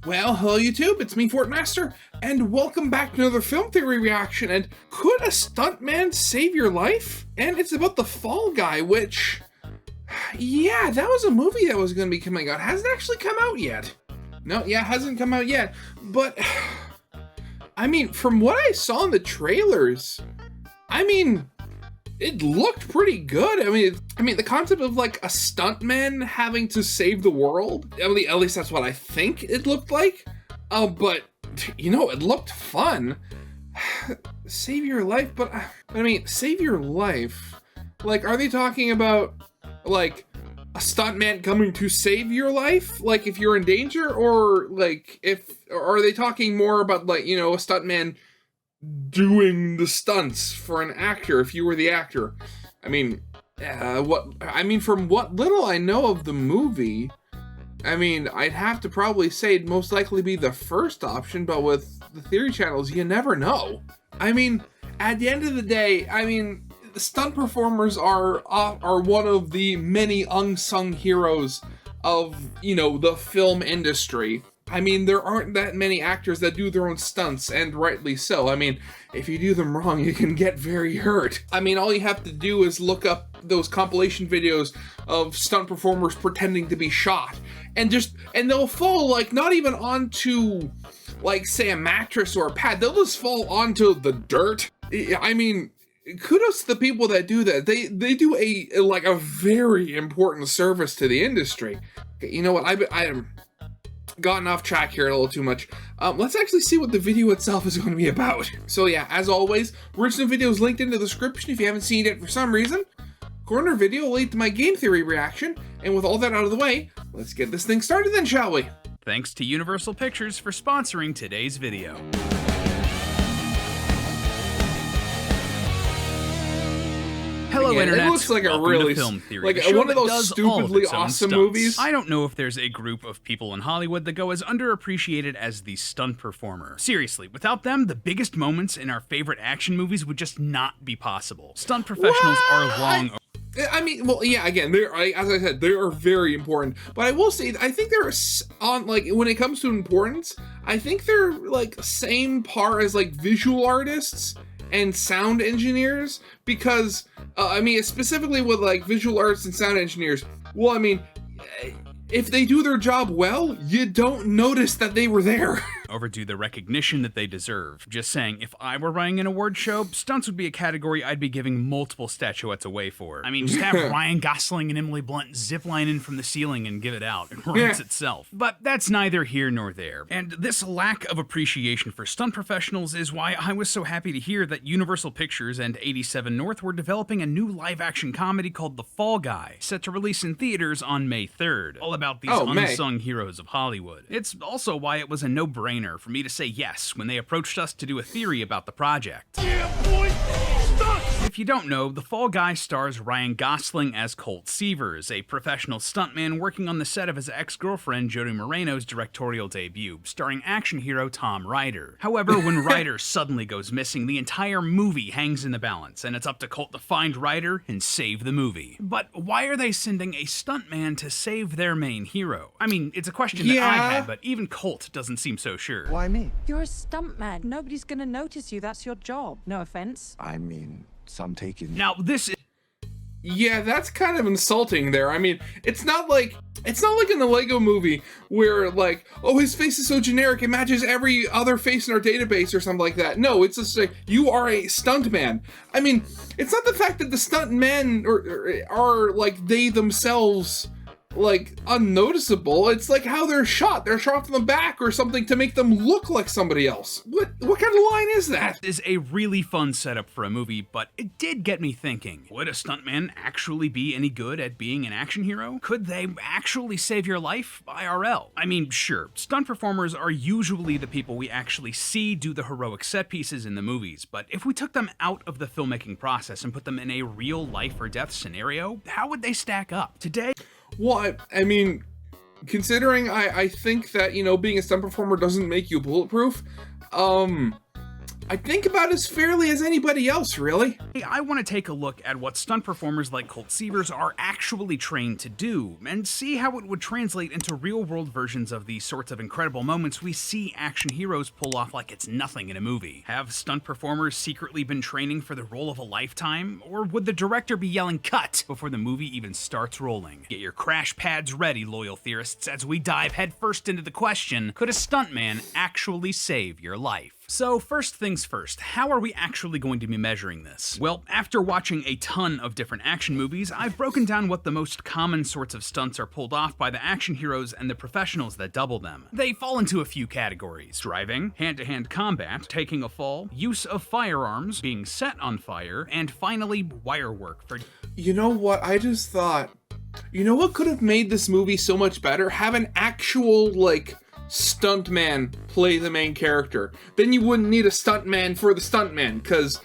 Well, hello YouTube, it's me, Fortmaster, and welcome back to another film theory reaction, and could a stuntman save your life? And it's about the Fall Guy, which, yeah, that was a movie that was going to be coming out. Hasn't actually come out yet. No, yeah, hasn't come out yet, but, I mean, from what I saw in the trailers, it looked pretty good. I mean, the concept of like a stuntman having to save the world, at least that's what I think it looked like. But you know, it looked fun. Save your life, but I mean, save your life. Like, are they talking about like a stuntman coming to save your life? Like if you're in danger, or like or are they talking more about like, you know, a stuntman doing the stunts for an actor if you were the actor? I mean, from what little I know of the movie, I mean, I'd have to probably say it'd most likely be the first option, but with the theory channels, you never know. I mean, at the end of the day, I mean, the stunt performers are one of the many unsung heroes of, you know, the film industry. I mean, there aren't that many actors that do their own stunts, and rightly so. I mean, if you do them wrong, you can get very hurt. I mean, all you have to do is look up those compilation videos of stunt performers pretending to be shot, and they'll fall, like, not even onto, like, say, a mattress or a pad. They'll just fall onto the dirt. I mean, kudos to the people that do that. They do a very important service to the industry. You know what, I'm gotten off track here a little too much. Let's actually see what the video itself is going to be about. So yeah, as always, original video is linked in the description if you haven't seen it for some reason. Corner video will lead to my game theory reaction, and with all that out of the way, let's get this thing started then, shall we? Thanks to Universal Pictures for sponsoring today's video. Hello, Internet. It looks like a really Film Theory, like one of those stupidly awesome movies. I don't know if there's a group of people in Hollywood that go as underappreciated as the stunt performer. Seriously, without them, the biggest moments in our favorite action movies would just not be possible. Stunt professionals are long. I mean, well, yeah, again, as I said, they are very important. But I will say, I think they're like, when it comes to importance, I think they're like same par as like visual artists and sound engineers, because I mean, specifically with like visual artists and sound engineers, well, I mean, if they do their job well, you don't notice that they were there. Overdue the recognition that they deserve. Just saying, if I were running an award show, stunts would be a category I'd be giving multiple statuettes away for. I mean, just have Ryan Gosling and Emily Blunt zipline in from the ceiling and give it out. It writes itself. But that's neither here nor there. And this lack of appreciation for stunt professionals is why I was so happy to hear that Universal Pictures and 87 North were developing a new live-action comedy called The Fall Guy, set to release in theaters on May 3rd. All about these unsung heroes of Hollywood. It's also why it was a no-brainer for me to say yes when they approached us to do a theory about the project. Yeah, boy! If you don't know, The Fall Guy stars Ryan Gosling as Colt Seavers, a professional stuntman working on the set of his ex-girlfriend Jodie Moreno's directorial debut, starring action hero Tom Ryder. However, when Ryder suddenly goes missing, the entire movie hangs in the balance, and it's up to Colt to find Ryder and save the movie. But why are they sending a stuntman to save their main hero? I mean, it's a question that I had, but even Colt doesn't seem so sure. Why me? You're a stuntman. Nobody's gonna notice you. That's your job. No offense. I mean, some taking. Now, this is... Yeah, that's kind of insulting there. I mean, it's not like in the Lego movie where like, oh, his face is so generic it matches every other face in our database or something like that. No, it's just like, you are a stuntman. I mean, it's not the fact that the stuntmen are like they themselves like unnoticeable. It's like how they're shot. They're shot from the back or something to make them look like somebody else. What kind of line is that? This is a really fun setup for a movie, but it did get me thinking. Would a stuntman actually be any good at being an action hero? Could they actually save your life IRL? I mean, sure, stunt performers are usually the people we actually see do the heroic set pieces in the movies, but if we took them out of the filmmaking process and put them in a real life or death scenario, how would they stack up? Today, well, I mean, considering I think that, you know, being a stunt performer doesn't make you bulletproof, I think about as fairly as anybody else, really. Hey, I want to take a look at what stunt performers like Colt Seavers are actually trained to do, and see how it would translate into real-world versions of the sorts of incredible moments we see action heroes pull off like it's nothing in a movie. Have stunt performers secretly been training for the role of a lifetime, or would the director be yelling cut before the movie even starts rolling? Get your crash pads ready, loyal theorists, as we dive headfirst into the question, could a stuntman actually save your life? So first things first, how are we actually going to be measuring this? Well, after watching a ton of different action movies, I've broken down what the most common sorts of stunts are pulled off by the action heroes and the professionals that double them. They fall into a few categories: driving, hand-to-hand combat, taking a fall, use of firearms, being set on fire, and finally wire work for... You know what? I just thought, you know what could have made this movie so much better? Have an actual, like, stuntman play the main character. Then you wouldn't need a stuntman for the stuntman, because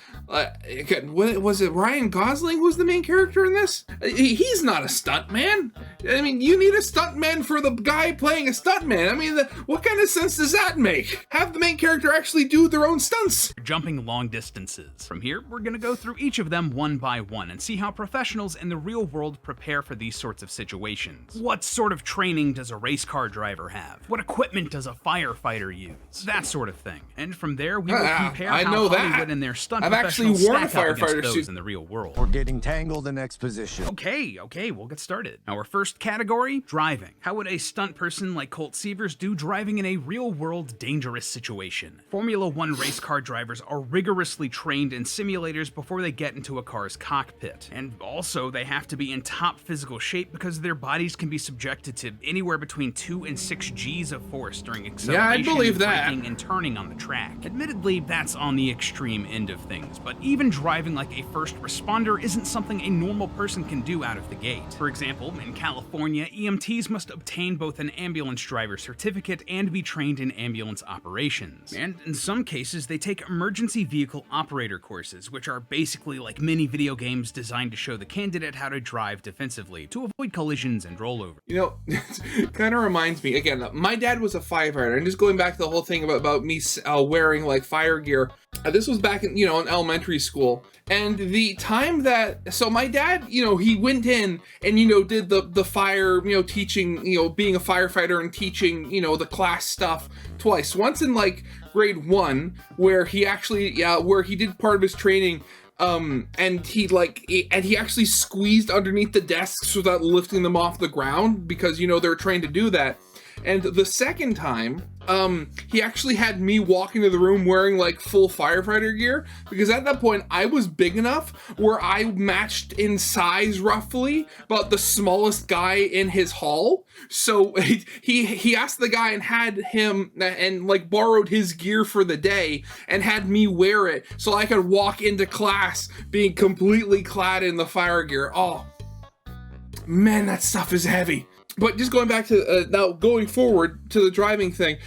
again, was it Ryan Gosling who's the main character in this? He's not a stuntman. I mean, you need a stuntman for the guy playing a stuntman. I mean, what kind of sense does that make? Have the main character actually do their own stunts. Jumping long distances. From here, we're gonna go through each of them one by one and see how professionals in the real world prepare for these sorts of situations. What sort of training does a race car driver have? What equipment does a firefighter use? That sort of thing. And from there, we will compare I how know that. Hollywood and their stunt I've professionals actually worn a stack up against firefighter those suit. in the real world. We're getting tangled in exposition. Okay, we'll get started. Our first category, driving. How would a stunt person like Colt Seavers do driving in a real-world dangerous situation? Formula One race car drivers are rigorously trained in simulators before they get into a car's cockpit. And also, they have to be in top physical shape because their bodies can be subjected to anywhere between 2 and 6 Gs of force during acceleration, believe that. braking, and turning on the track. Admittedly, that's on the extreme end of things, but even driving like a first responder isn't something a normal person can do out of the gate. For example, in California, EMTs must obtain both an ambulance driver certificate and be trained in ambulance operations. And in some cases, they take emergency vehicle operator courses, which are basically like mini video games designed to show the candidate how to drive defensively to avoid collisions and rollover. You know, it kind of reminds me, again, my dad was a firefighter, and just going back to the whole thing about me wearing, like, fire gear, this was back in, in elementary school, and the time that, so my dad, he went in and, did the fire, teaching, being a firefighter and teaching, the class stuff twice. Once in, like, grade 1, where he actually, where he did part of his training, and he actually squeezed underneath the desks without lifting them off the ground, because, they're trained to do that. And the second time, he actually had me walk into the room wearing, like, full firefighter gear, because at that point I was big enough where I matched in size roughly about the smallest guy in his hall. So he asked the guy and had him and like borrowed his gear for the day and had me wear it so I could walk into class being completely clad in the fire gear. Oh man, that stuff is heavy. But just going back to now going forward to the driving thing,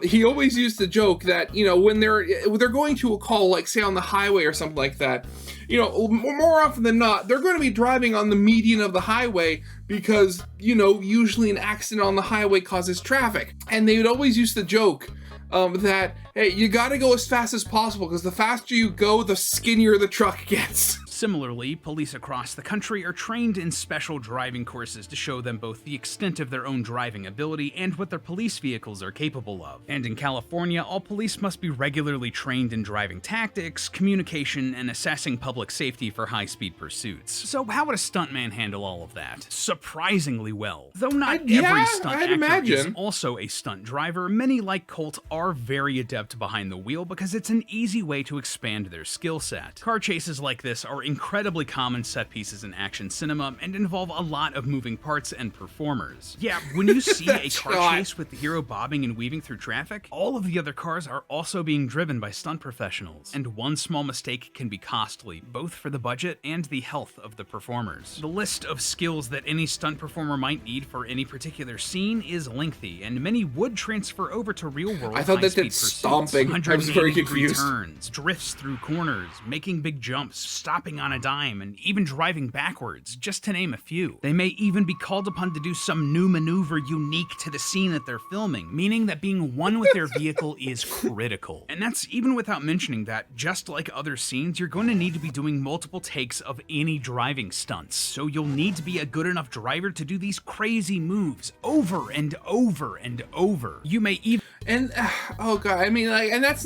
he always used to joke that, when they're going to a call, like say on the highway or something like that, more often than not, they're going to be driving on the median of the highway because, usually an accident on the highway causes traffic. And they would always use to joke that, hey, you got to go as fast as possible because the faster you go, the skinnier the truck gets. Similarly, police across the country are trained in special driving courses to show them both the extent of their own driving ability and what their police vehicles are capable of. And in California, all police must be regularly trained in driving tactics, communication, and assessing public safety for high-speed pursuits. So how would a stuntman handle all of that? Surprisingly well. Though not every stunt actor is also a stunt driver, many like Colt are very adept behind the wheel because it's an easy way to expand their skill set. Car chases like this are incredibly common set pieces in action cinema and involve a lot of moving parts and performers. Yeah, when you see a car chase with the hero bobbing and weaving through traffic, all of the other cars are also being driven by stunt professionals, and one small mistake can be costly, both for the budget and the health of the performers. The list of skills that any stunt performer might need for any particular scene is lengthy, and many would transfer over to real-world I thought that high-speed did stomping. pursuits. I was very 180-degree confused. turns, drifts through corners, making big jumps, stopping on a dime, and even driving backwards, just to name a few. They may even be called upon to do some new maneuver unique to the scene that they're filming, meaning that being one with their vehicle is critical. And that's even without mentioning that, just like other scenes, you're going to need to be doing multiple takes of any driving stunts. So you'll need to be a good enough driver to do these crazy moves over and over and over. You may even... And oh god, I mean, like, and that's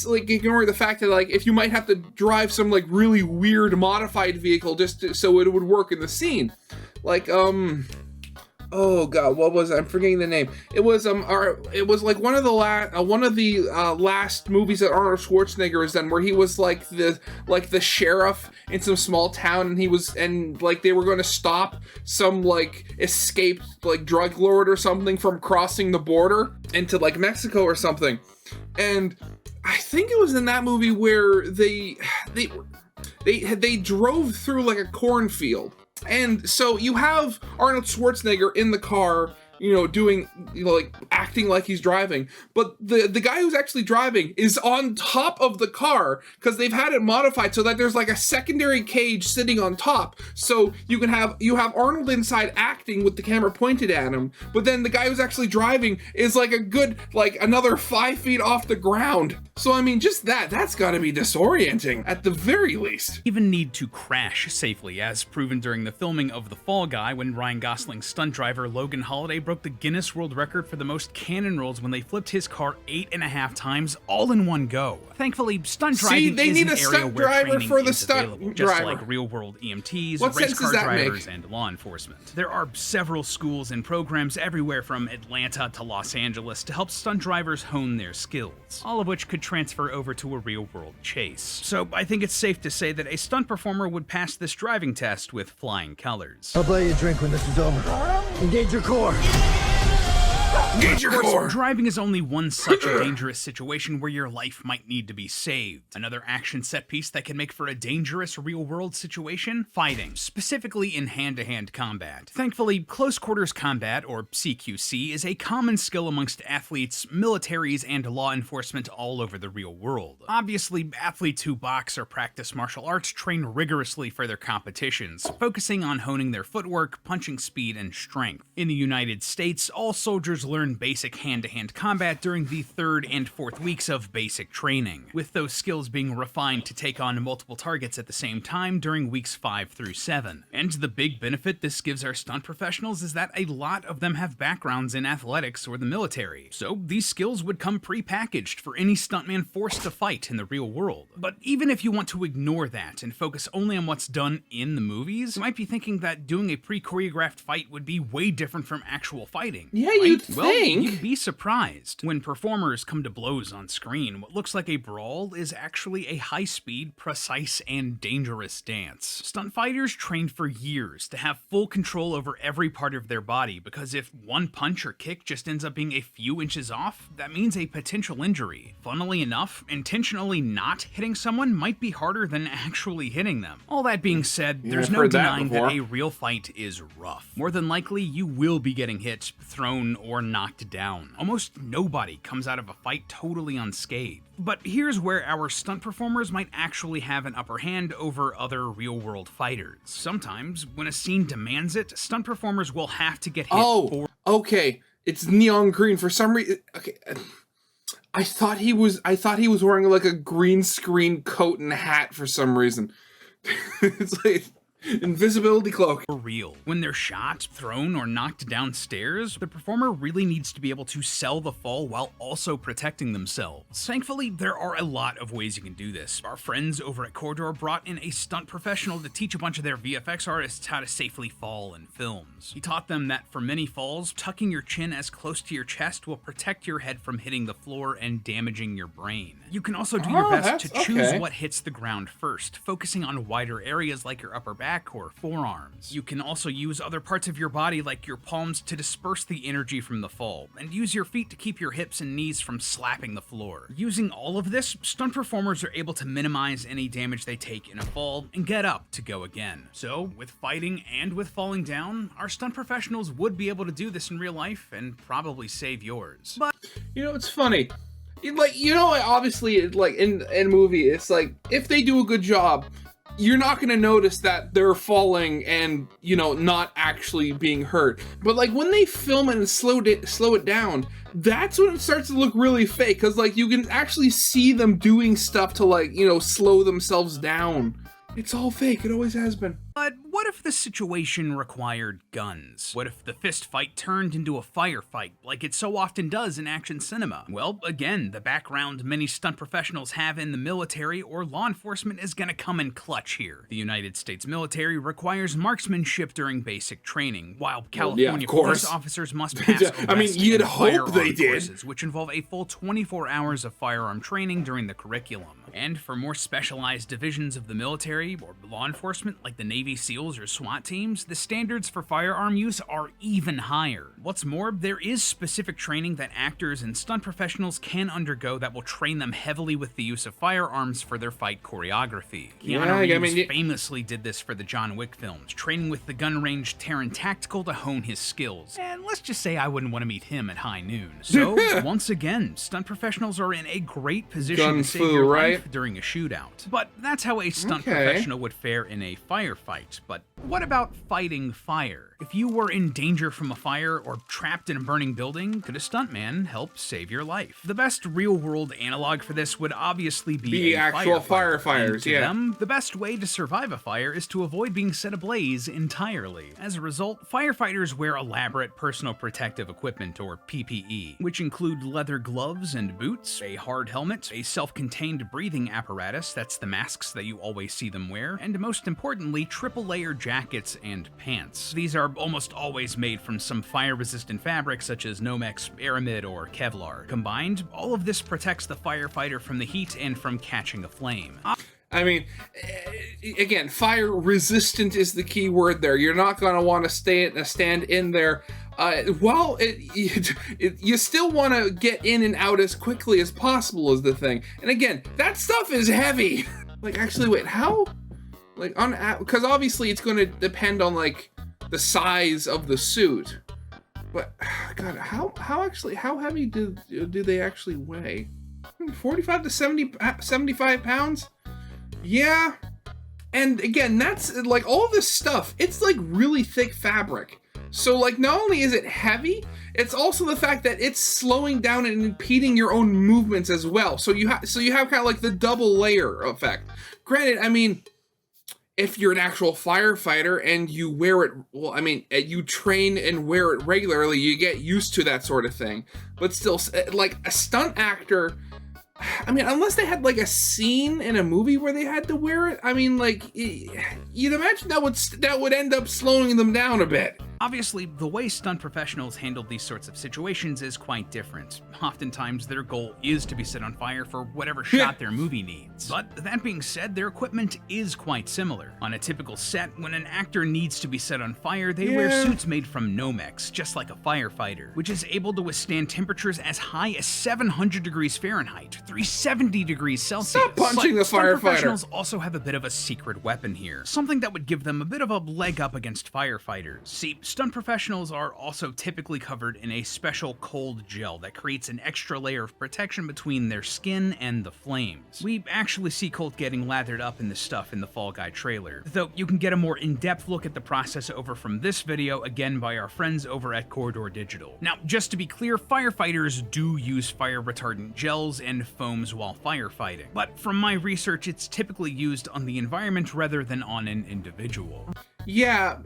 ignoring the fact that, like, if you might have to drive some like really weird modified vehicle so it would work in the scene, like oh god, what was it? I'm forgetting the name. It was like one of the last movies that Arnold Schwarzenegger has done, where he was like the sheriff in some small town, and they were going to stop some like escaped like drug lord or something from crossing the border into like Mexico or something. And I think it was in that movie where they drove through like a cornfield. And so you have Arnold Schwarzenegger in the car, doing, like acting like he's driving, but the guy who's actually driving is on top of the car because they've had it modified so that there's like a secondary cage sitting on top. So you have Arnold inside acting with the camera pointed at him, but then the guy who's actually driving is like a good, like another 5 feet off the ground. So I mean, just that's gotta be disorienting at the very least. Even need to crash safely, as proven during the filming of The Fall Guy, when Ryan Gosling's stunt driver Logan Holiday broke the Guinness World Record for the most cannon rolls when they flipped his car 8.5 times all in one go. Thankfully, stunt driving is an area where training is available, just like real-world EMTs, race car drivers, and law enforcement. There are several schools and programs everywhere from Atlanta to Los Angeles to help stunt drivers hone their skills, all of which could transfer over to a real-world chase. So I think it's safe to say that a stunt performer would pass this driving test with flying colors. I'll buy you a drink when this is over. Engage your core. Engage your core. Driving is only one such a dangerous situation where your life might need to be saved. Another action set piece that can make for a dangerous real-world situation? Fighting, specifically in hand-to-hand combat. Thankfully, close quarters combat, or CQC, is a common skill amongst athletes, militaries, and law enforcement all over the real world. Obviously, athletes who box or practice martial arts train rigorously for their competitions, focusing on honing their footwork, punching speed, and strength. In the United States, all soldiers learn basic hand-to-hand combat during the 3rd and 4th weeks of basic training, with those skills being refined to take on multiple targets at the same time during weeks 5 through 7. And the big benefit this gives our stunt professionals is that a lot of them have backgrounds in athletics or the military, so these skills would come pre-packaged for any stuntman forced to fight in the real world. But even if you want to ignore that and focus only on what's done in the movies, you might be thinking that doing a pre-choreographed fight would be way different from actual fighting. Yeah, right? you'd Well, think. you'd be surprised. When performers come to blows on screen, what looks like a brawl is actually a high-speed, precise, and dangerous dance. Stunt fighters train for years to have full control over every part of their body, because if one punch or kick just ends up being a few inches off, that means a potential injury. Funnily enough, intentionally not hitting someone might be harder than actually hitting them. All that being said, there's I've no heard that denying that before. a real fight is rough. More than likely, you will be getting hit, thrown, or knocked down. Almost nobody comes out of a fight totally unscathed. But here's where our stunt performers might actually have an upper hand over other real-world fighters. Sometimes, when a scene demands it, stunt performers will have to get hit for... Okay. It's neon green for some reason. Okay. I thought he was wearing like a green screen coat and hat for some reason. It's like invisibility cloak. real. When they're shot, thrown, or knocked downstairs, the performer really needs to be able to sell the fall while also protecting themselves. Thankfully, there are a lot of ways you can do this. Our friends over at Corridor brought in a stunt professional to teach a bunch of their VFX artists how to safely fall in films. He taught them that for many falls, tucking your chin as close to your chest will protect your head from hitting the floor and damaging your brain. You can also do your best to choose what hits the ground first, focusing on wider areas like your upper back or forearms. You can also use other parts of your body like your palms to disperse the energy from the fall, and use your feet to keep your hips and knees from slapping the floor. Using all of this, stunt performers are able to minimize any damage they take in a fall and get up to go again. So, with fighting and with falling down, our stunt professionals would be able to do this in real life and probably save yours. But you know, it's funny. Obviously, like in movie, it's like if they do a good job, you're not going to notice that they're falling and, you know, not actually being hurt. But like when they film it and slow it down, that's when it starts to look really fake, because like you can actually see them doing stuff to, like, you know, slow themselves down. It's all fake. It always has been. But what if the situation required guns? What if the fist fight turned into a firefight, like it so often does in action cinema? Well, again, the background many stunt professionals have in the military or law enforcement is gonna come in clutch here. The United States military requires marksmanship during basic training, while California police officers must pass I mean, you'd hope they did. Courses, which involve a full 24 hours of firearm training during the curriculum. And for more specialized divisions of the military or law enforcement, like the Navy SEALs or SWAT teams, the standards for firearm use are even higher. What's more, there is specific training that actors and stunt professionals can undergo that will train them heavily with the use of firearms for their fight choreography. Keanu Reeves famously did this for the John Wick films, training with the gun range Terran Tactical to hone his skills. And let's just say I wouldn't want to meet him at high noon. So, once again, stunt professionals are in a great position to save your life during a shootout. But that's how a stunt professional would fare in a firefight. But what about fighting fire? If you were in danger from a fire or trapped in a burning building, could a stuntman help save your life? The best real-world analog for this would obviously be actual firefighters. To them, the best way to survive a fire is to avoid being set ablaze entirely. As a result, firefighters wear elaborate personal protective equipment, or PPE, which include leather gloves and boots, a hard helmet, a self-contained breathing apparatus, that's the masks that you always see them wear, and most importantly, triple-layer jackets and pants. These are almost always made from some fire-resistant fabrics such as Nomex, Aramid, or Kevlar. Combined, all of this protects the firefighter from the heat and from catching a flame. I mean, again, fire-resistant is the key word there. You're not going to want to stand in there. You still want to get in and out as quickly as possible is the thing. And again, that stuff is heavy. Like, actually, wait, how? Like, because obviously it's going to depend on, like, the size of the suit. But, God, how heavy do they actually weigh? 45 to 75 pounds? Yeah. And again, that's, like, all this stuff, it's, like, really thick fabric. So, like, not only is it heavy, it's also the fact that it's slowing down and impeding your own movements as well. So you have kind of like the double layer effect. Granted, I mean, if you're an actual firefighter and you wear it, well, I mean, you train and wear it regularly, you get used to that sort of thing. But still, like, a stunt actor, I mean, unless they had, like, a scene in a movie where they had to wear it, I mean, like, you'd imagine that would end up slowing them down a bit. Obviously, the way stunt professionals handle these sorts of situations is quite different. Oftentimes, their goal is to be set on fire for whatever shot their movie needs. But that being said, their equipment is quite similar. On a typical set, when an actor needs to be set on fire, they wear suits made from Nomex, just like a firefighter, which is able to withstand temperatures as high as 700 degrees Fahrenheit, 370 degrees Celsius. Stop punching the firefighter! Stunt professionals also have a bit of a secret weapon here, something that would give them a bit of a leg up against firefighters. See, stunt professionals are also typically covered in a special cold gel that creates an extra layer of protection between their skin and the flames. We actually see Colt getting lathered up in this stuff in the Fall Guy trailer, though you can get a more in-depth look at the process over from this video, again by our friends over at Corridor Digital. Now, just to be clear, firefighters do use fire retardant gels and foams while firefighting, but from my research, it's typically used on the environment rather than on an individual. Yeah,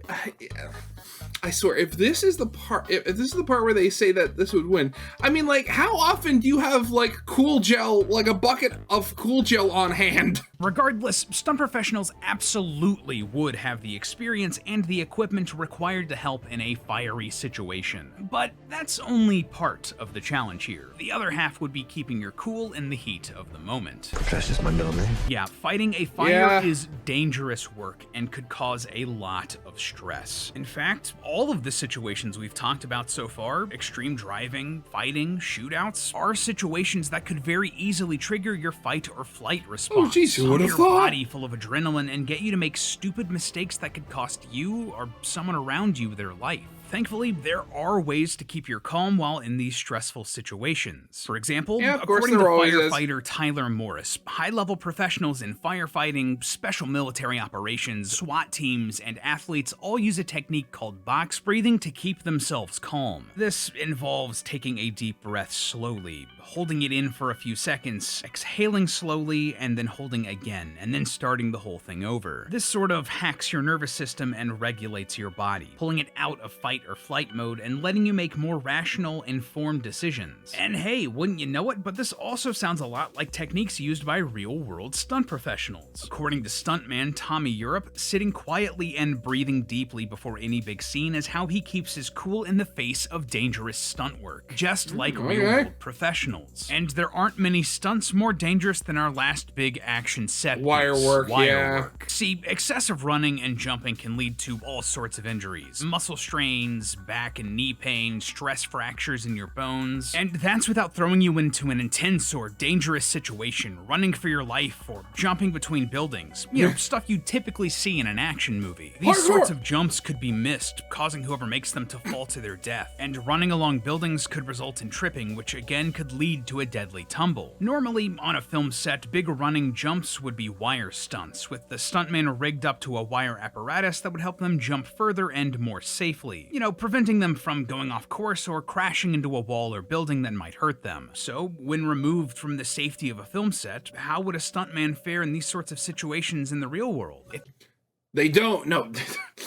I swear, if this is the part where they say that this would win, I mean, like, how often do you have, like, cool gel, like a bucket of cool gel on hand? Regardless, stunt professionals absolutely would have the experience and the equipment required to help in a fiery situation. But that's only part of the challenge here. The other half would be keeping your cool in the heat of the moment. That's just my middle name. Yeah, fighting a fire is dangerous work and could cause a lot of stress. In fact, all of the situations we've talked about so far, extreme driving, fighting, shootouts, are situations that could very easily trigger your fight or flight response. Oh jeez, who would have your thought? Body full of adrenaline and get you to make stupid mistakes that could cost you or someone around you their life. Thankfully, there are ways to keep your calm while in these stressful situations. For example, Yeah, of course according to there always is. firefighter Tyler Morris, high-level professionals in firefighting, special military operations, SWAT teams, and athletes all use a technique called box breathing to keep themselves calm. This involves taking a deep breath slowly, holding it in for a few seconds, exhaling slowly, and then holding again, and then starting the whole thing over. This sort of hacks your nervous system and regulates your body, pulling it out of fight or flight mode and letting you make more rational, informed decisions. And hey, wouldn't you know it, but this also sounds a lot like techniques used by real-world stunt professionals. According to stuntman Tommy Europe, sitting quietly and breathing deeply before any big scene is how he keeps his cool in the face of dangerous stunt work, just like real-world professionals. And there aren't many stunts more dangerous than our last big action set piece, Wire work. See, excessive running and jumping can lead to all sorts of injuries. Muscle strains, back and knee pain, stress fractures in your bones. And that's without throwing you into an intense or dangerous situation, running for your life, or jumping between buildings. You know, stuff you typically see in an action movie. These sorts of jumps could be missed, causing whoever makes them to fall to their death. And running along buildings could result in tripping, which again could lead to a deadly tumble. Normally, on a film set, big running jumps would be wire stunts, with the stuntman rigged up to a wire apparatus that would help them jump further and more safely, you know, preventing them from going off course or crashing into a wall or building that might hurt them. So, when removed from the safety of a film set, how would a stuntman fare in these sorts of situations in the real world? They don't, no.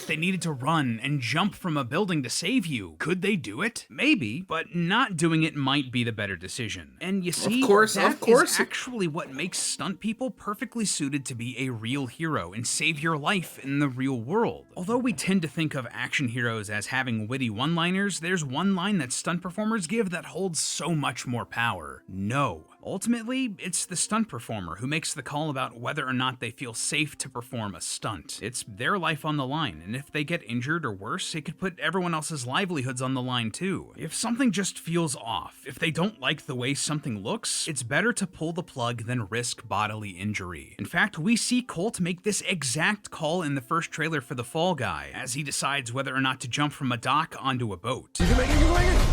They needed to run and jump from a building to save you. Could they do it? Maybe, but not doing it might be the better decision. And you see, that is actually what makes stunt people perfectly suited to be a real hero and save your life in the real world. Although we tend to think of action heroes as having witty one-liners, there's one line that stunt performers give that holds so much more power. No. Ultimately, it's the stunt performer who makes the call about whether or not they feel safe to perform a stunt. It's their life on the line, and if they get injured or worse, it could put everyone else's livelihoods on the line too. If something just feels off, if they don't like the way something looks, it's better to pull the plug than risk bodily injury. In fact, we see Colt make this exact call in the first trailer for The Fall Guy, as he decides whether or not to jump from a dock onto a boat. You can make it, you can make it!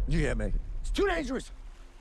You can't make it. It's too dangerous!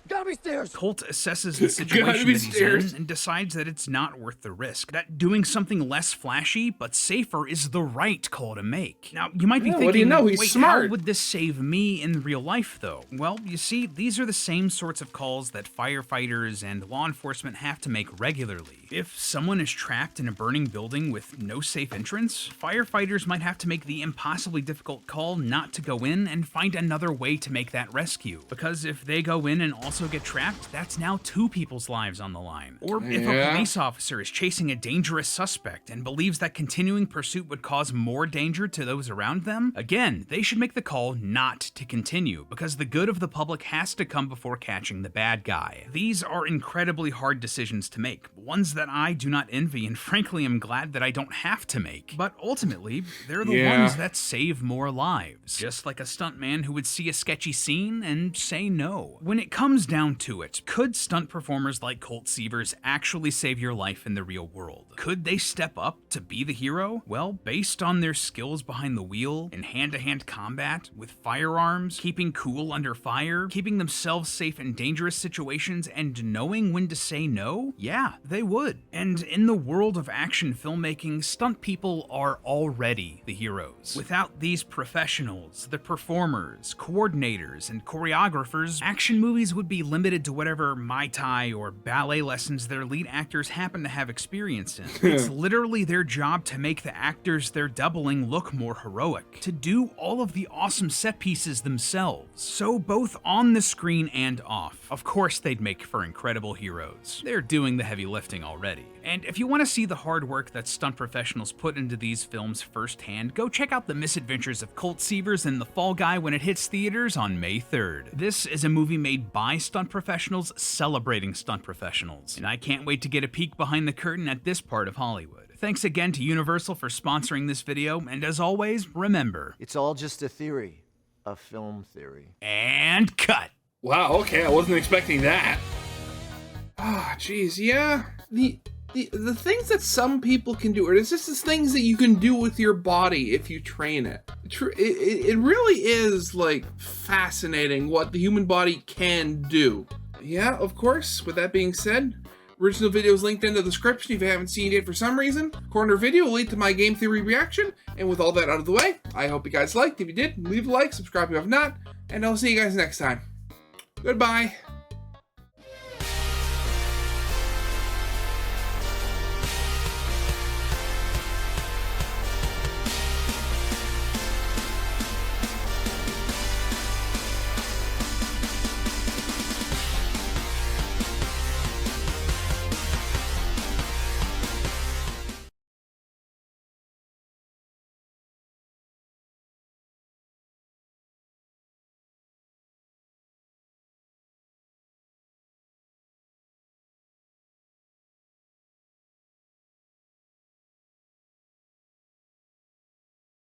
Gotta be stairs. Colt assesses the situation that he's in and decides that it's not worth the risk, that doing something less flashy but safer is the right call to make. Now, you might be thinking, what do you know? He's wait, smart. How would this save me in real life, though? Well, you see, these are the same sorts of calls that firefighters and law enforcement have to make regularly. If someone is trapped in a burning building with no safe entrance, firefighters might have to make the impossibly difficult call not to go in and find another way to make that rescue. Because if they go in and also get trapped, that's now two people's lives on the line. Or if a police officer is chasing a dangerous suspect and believes that continuing pursuit would cause more danger to those around them, again, they should make the call not to continue, because the good of the public has to come before catching the bad guy. These are incredibly hard decisions to make, ones that I do not envy and frankly am glad that I don't have to make. But ultimately, they're the ones that save more lives. Just like a stuntman who would see a sketchy scene and say no. When it comes down to it, could stunt performers like Colt Seavers actually save your life in the real world? Could they step up to be the hero? Well, based on their skills behind the wheel, in hand-to-hand combat, with firearms, keeping cool under fire, keeping themselves safe in dangerous situations, and knowing when to say no, yeah, they would. And in the world of action filmmaking, stunt people are already the heroes. Without these professionals, the performers, coordinators, and choreographers, action movies would be limited to whatever Muay Thai or ballet lessons their lead actors happen to have experience in. It's literally their job to make the actors they're doubling look more heroic, to do all of the awesome set pieces themselves. So both on the screen and off, of course they'd make for incredible heroes. They're doing the heavy lifting already. And if you want to see the hard work that stunt professionals put into these films firsthand, go check out The Misadventures of Colt Seavers and The Fall Guy when it hits theaters on May 3rd. This is a movie made by stunt professionals celebrating stunt professionals, and I can't wait to get a peek behind the curtain at this part of Hollywood. Thanks again to Universal for sponsoring this video, and as always, remember, it's all just a theory, a film theory. And cut! Wow, okay, I wasn't expecting that. Ah, jeez, yeah. the things that some people can do, or it's just the things that you can do with your body if you train it. It really is like fascinating what the human body can do. Yeah, of course, with that being said, original video is linked in the description if you haven't seen it for some reason. Corner video will lead to my game theory reaction. And with all that out of the way, I hope you guys liked. If you did, leave a like, subscribe if you have not, and I'll see you guys next time. Goodbye.